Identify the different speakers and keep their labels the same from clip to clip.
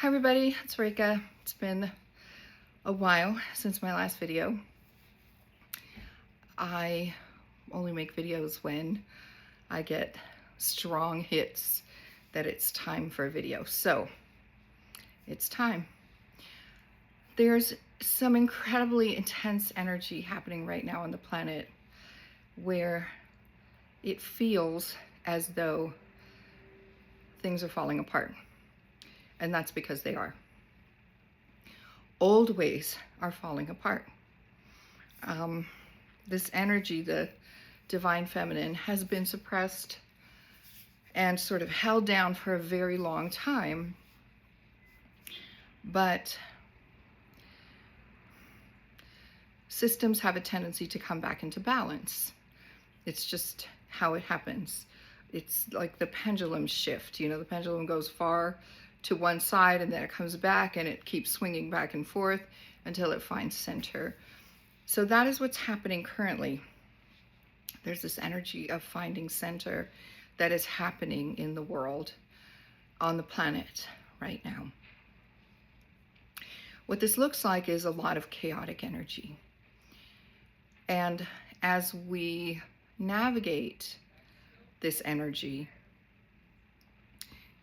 Speaker 1: Hi everybody, it's Rika. It's been a while since my last video. I only make videos when I get strong hits that it's time for a video. So it's time. There's some incredibly intense energy happening right now on the planet where it feels as though things are falling apart. And that's because they are. Old ways are falling apart. This energy, the divine feminine, has been suppressed and sort of held down for a very long time. But systems have a tendency to come back into balance. It's just how it happens. It's like the pendulum shift. You know, the pendulum goes far to one side and then it comes back and it keeps swinging back and forth until it finds center. So that is what's happening currently. There's this energy of finding center that is happening in the world, on the planet right now. What this looks like is a lot of chaotic energy. And as we navigate this energy,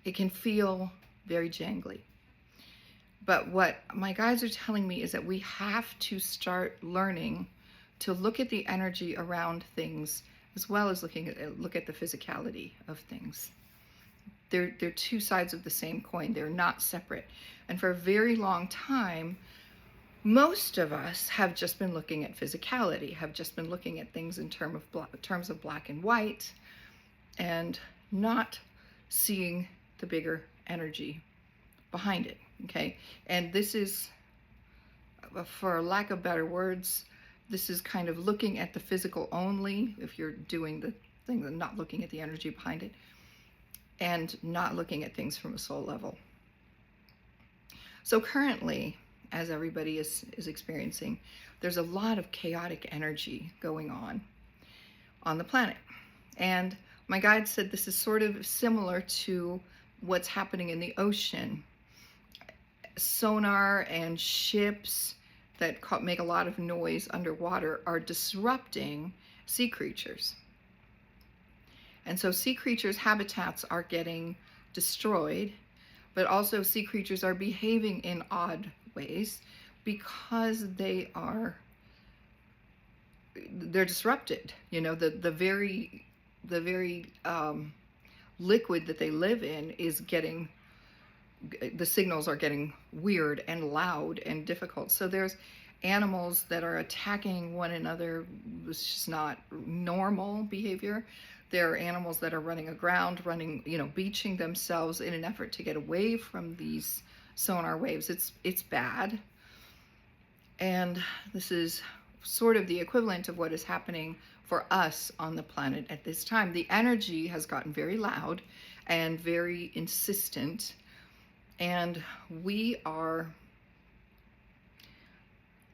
Speaker 1: it can feel very jangly. But what my guides are telling me is that we have to start learning to look at the energy around things as well as look at the physicality of things. They're two sides of the same coin. They're not separate. And for a very long time, most of us have just been looking at physicality, have just been looking at things in terms of black and white, and not seeing the bigger energy behind it, okay? And this is, for lack of better words, this is kind of looking at the physical only, if you're doing the thing, not looking at the energy behind it, and not looking at things from a soul level. So currently, as everybody is experiencing, there's a lot of chaotic energy going on the planet. And my guide said this is sort of similar to what's happening in the ocean. Sonar and ships that make a lot of noise underwater are disrupting sea creatures. And so sea creatures' habitats are getting destroyed, but also sea creatures are behaving in odd ways because they're disrupted. You know, the very liquid that they live in is getting, the signals are getting weird and loud and difficult. So there's animals that are attacking one another. It's just not normal behavior. There are animals that are running aground, beaching themselves in an effort to get away from these sonar waves. It's bad. And this is sort of the equivalent of what is happening for us on the planet at this time. The energy has gotten very loud and very insistent, and we are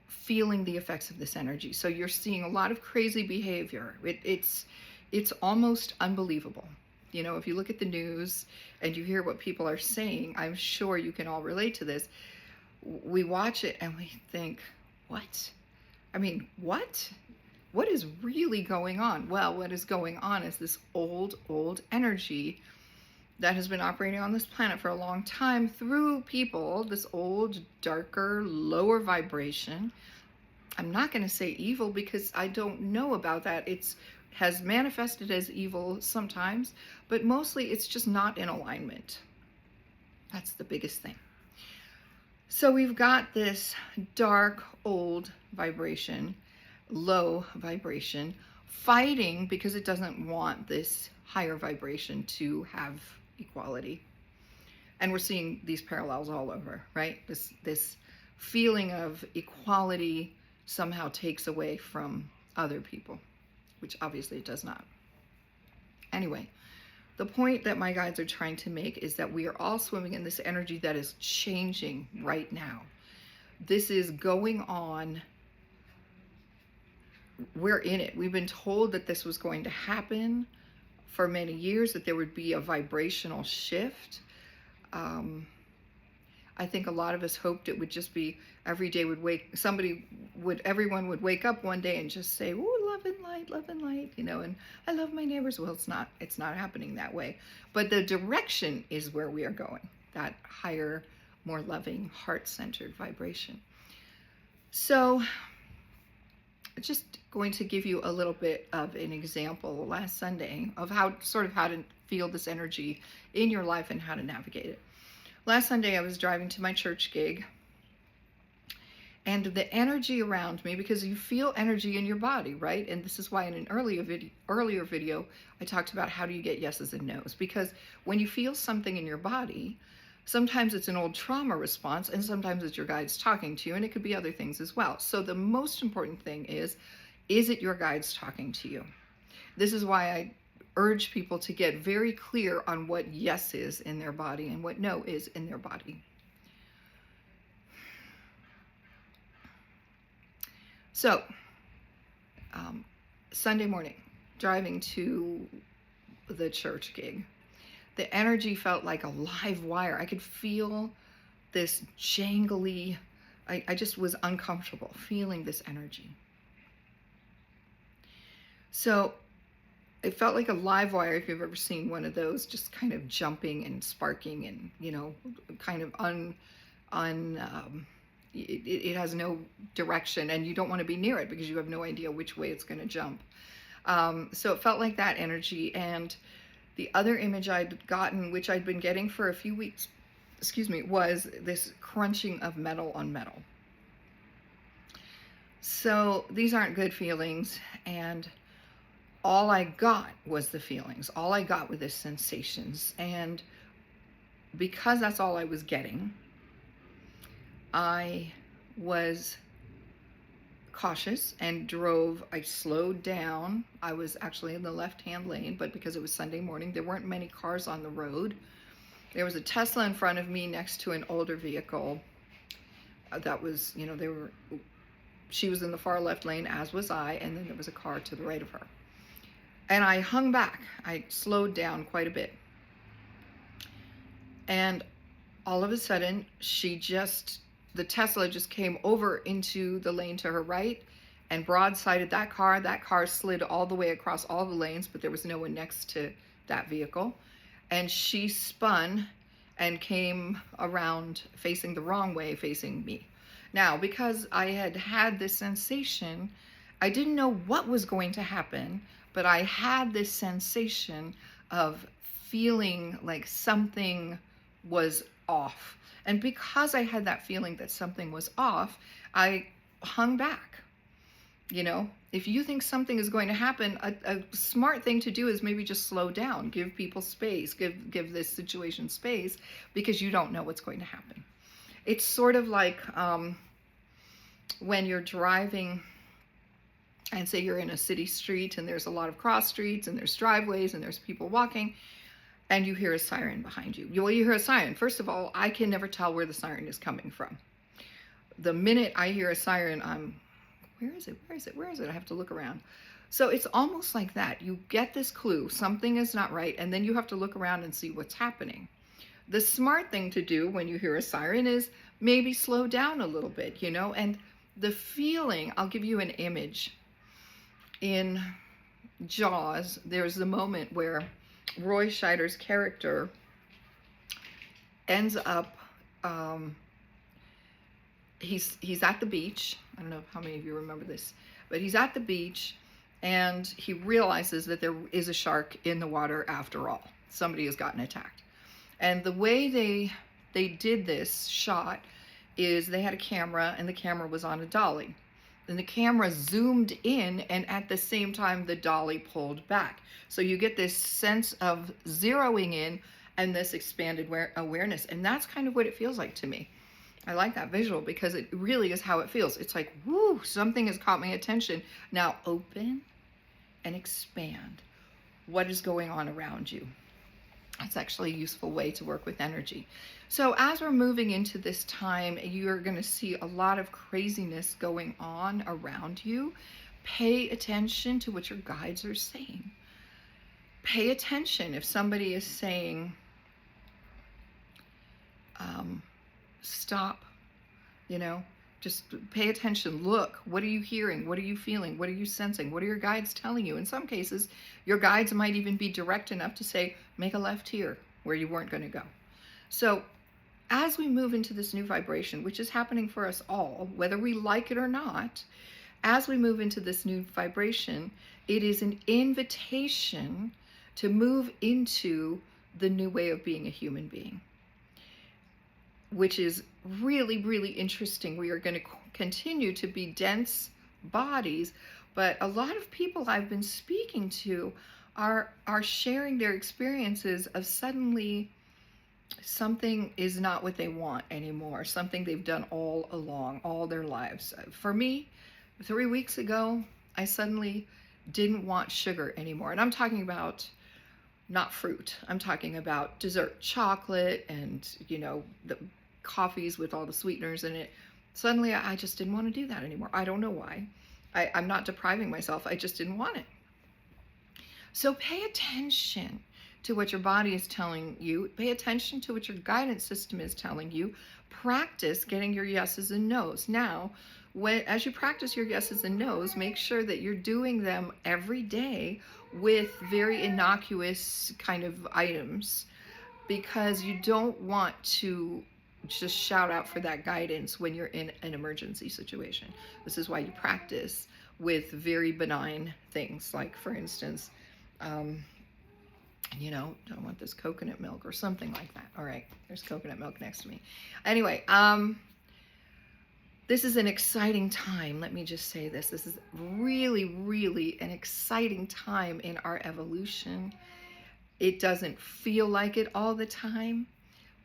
Speaker 1: feeling the effects of this energy. So you're seeing a lot of crazy behavior. It's almost unbelievable. You know, if you look at the news and you hear what people are saying, I'm sure you can all relate to this. We watch it and we think, what? I mean, what? What is really going on? Well, what is going on is this old energy that has been operating on this planet for a long time through people, this old, darker, lower vibration. I'm not going to say evil because I don't know about that. It has manifested as evil sometimes, but mostly it's just not in alignment. That's the biggest thing. So we've got this dark, old vibration, low vibration, fighting because it doesn't want this higher vibration to have equality. And we're seeing these parallels all over, right? This feeling of equality somehow takes away from other people, which obviously it does not. Anyway, the point that my guides are trying to make is that we are all swimming in this energy that is changing right now. This is going on. We're in it. We've been told that this was going to happen for many years, that there would be a vibrational shift. I think a lot of us hoped it would just be every day everyone would wake up one day and just say, "Oh, love and light," and I love my neighbors. Well, it's not happening that way. But the direction is where we are going, that higher, more loving, heart-centered vibration. So just going to give you a little bit of an example last Sunday of how to feel this energy in your life and how to navigate it. Last Sunday, I was driving to my church gig, and the energy around me, because you feel energy in your body, right? And this is why in an earlier video, I talked about how do you get yeses and nos, because when you feel something in your body, sometimes it's an old trauma response, and sometimes it's your guides talking to you, and it could be other things as well. So the most important thing is it your guides talking to you? This is why I urge people to get very clear on what yes is in their body and what no is in their body. So, Sunday morning, driving to the church gig, the energy felt like a live wire. I could feel this jangly, I just was uncomfortable feeling this energy. So it felt like a live wire, if you've ever seen one of those, just kind of jumping and sparking and, kind of it has no direction, and you don't want to be near it because you have no idea which way it's going to jump. So it felt like that energy. And the other image I'd gotten, which I'd been getting for a few weeks, was this crunching of metal on metal. So these aren't good feelings, and all I got was the feelings. All I got were the sensations. And because that's all I was getting, I was cautious and I slowed down. I was actually in the left-hand lane, but because it was Sunday morning, there weren't many cars on the road. There was a Tesla in front of me next to an older vehicle that was, she was in the far left lane, as was I, and then there was a car to the right of her. And I hung back. I slowed down quite a bit. And all of a sudden, the Tesla just came over into the lane to her right and broadsided that car. That car slid all the way across all the lanes, but there was no one next to that vehicle. And she spun and came around facing the wrong way, facing me. Now, because I had this sensation, I didn't know what was going to happen, but I had this sensation of feeling like something was off. And because I had that feeling that something was off, I hung back. If you think something is going to happen, a smart thing to do is maybe just slow down, give people space, give this situation space, because you don't know what's going to happen. It's sort of like when you're driving and say you're in a city street and there's a lot of cross streets and there's driveways and there's people walking, and you hear a siren behind you. You hear a siren. First of all, I can never tell where the siren is coming from. The minute I hear a siren, where is it? I have to look around. So it's almost like that. You get this clue, something is not right, and then you have to look around and see what's happening. The smart thing to do when you hear a siren is maybe slow down a little bit, and the feeling, I'll give you an image. In Jaws, there's the moment where Roy Scheider's character ends up, he's at the beach. I don't know how many of you remember this, but he's at the beach and he realizes that there is a shark in the water after all. Somebody has gotten attacked. And the way they did this shot is they had a camera, and the camera was on a dolly. And the camera zoomed in, and at the same time, the dolly pulled back. So you get this sense of zeroing in and this expanded awareness. And that's kind of what it feels like to me. I like that visual because it really is how it feels. It's like, whoo, something has caught my attention. Now open and expand. What is going on around you? That's actually a useful way to work with energy. So as we're moving into this time, you're going to see a lot of craziness going on around you. Pay attention to what your guides are saying. Pay attention if somebody is saying, stop, you know, just pay attention. Look, what are you hearing? What are you feeling? What are you sensing? What are your guides telling you? In some cases, your guides might even be direct enough to say, make a left here where you weren't going to go. So as we move into this new vibration, which is happening for us all, whether we like it or not, as we move into this new vibration, it is an invitation to move into the new way of being a human being, which is really, really interesting. We are going to continue to be dense bodies, but a lot of people I've been speaking to are sharing their experiences of suddenly something is not what they want anymore, something they've done all along, all their lives. For me, 3 weeks ago, I suddenly didn't want sugar anymore. And I'm talking about not fruit. I'm talking about dessert, chocolate, and, the coffees with all the sweeteners in it. Suddenly, I just didn't want to do that anymore. I don't know why. I'm not depriving myself. I just didn't want it. So pay attention to what your body is telling you. Pay attention to what your guidance system is telling you. Practice getting your yeses and nos. Now, as you practice your yeses and nos, make sure that you're doing them every day with very innocuous kind of items, because you don't want to just shout out for that guidance when you're in an emergency situation. This is why you practice with very benign things, like, for instance, don't want this coconut milk or something like that. All right, there's coconut milk next to me. Anyway, this is an exciting time. Let me just say this. This is really, really an exciting time in our evolution. It doesn't feel like it all the time,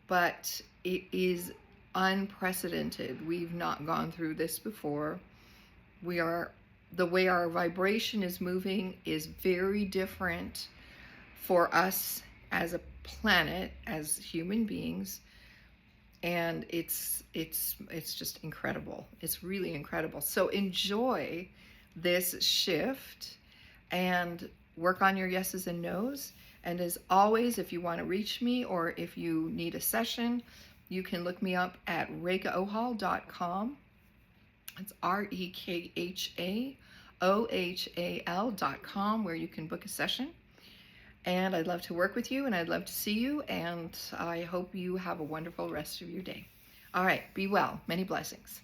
Speaker 1: but it is unprecedented. We've not gone through this before. The way our vibration is moving is very different for us as a planet, as human beings, and it's just incredible. It's really incredible. So enjoy this shift and work on your yeses and nos. And as always, if you want to reach me or if you need a session, you can look me up at RekaOhal.com. It's RekaOhal.com, where you can book a session. And I'd love to work with you, and I'd love to see you, and I hope you have a wonderful rest of your day. All right, be well. Many blessings.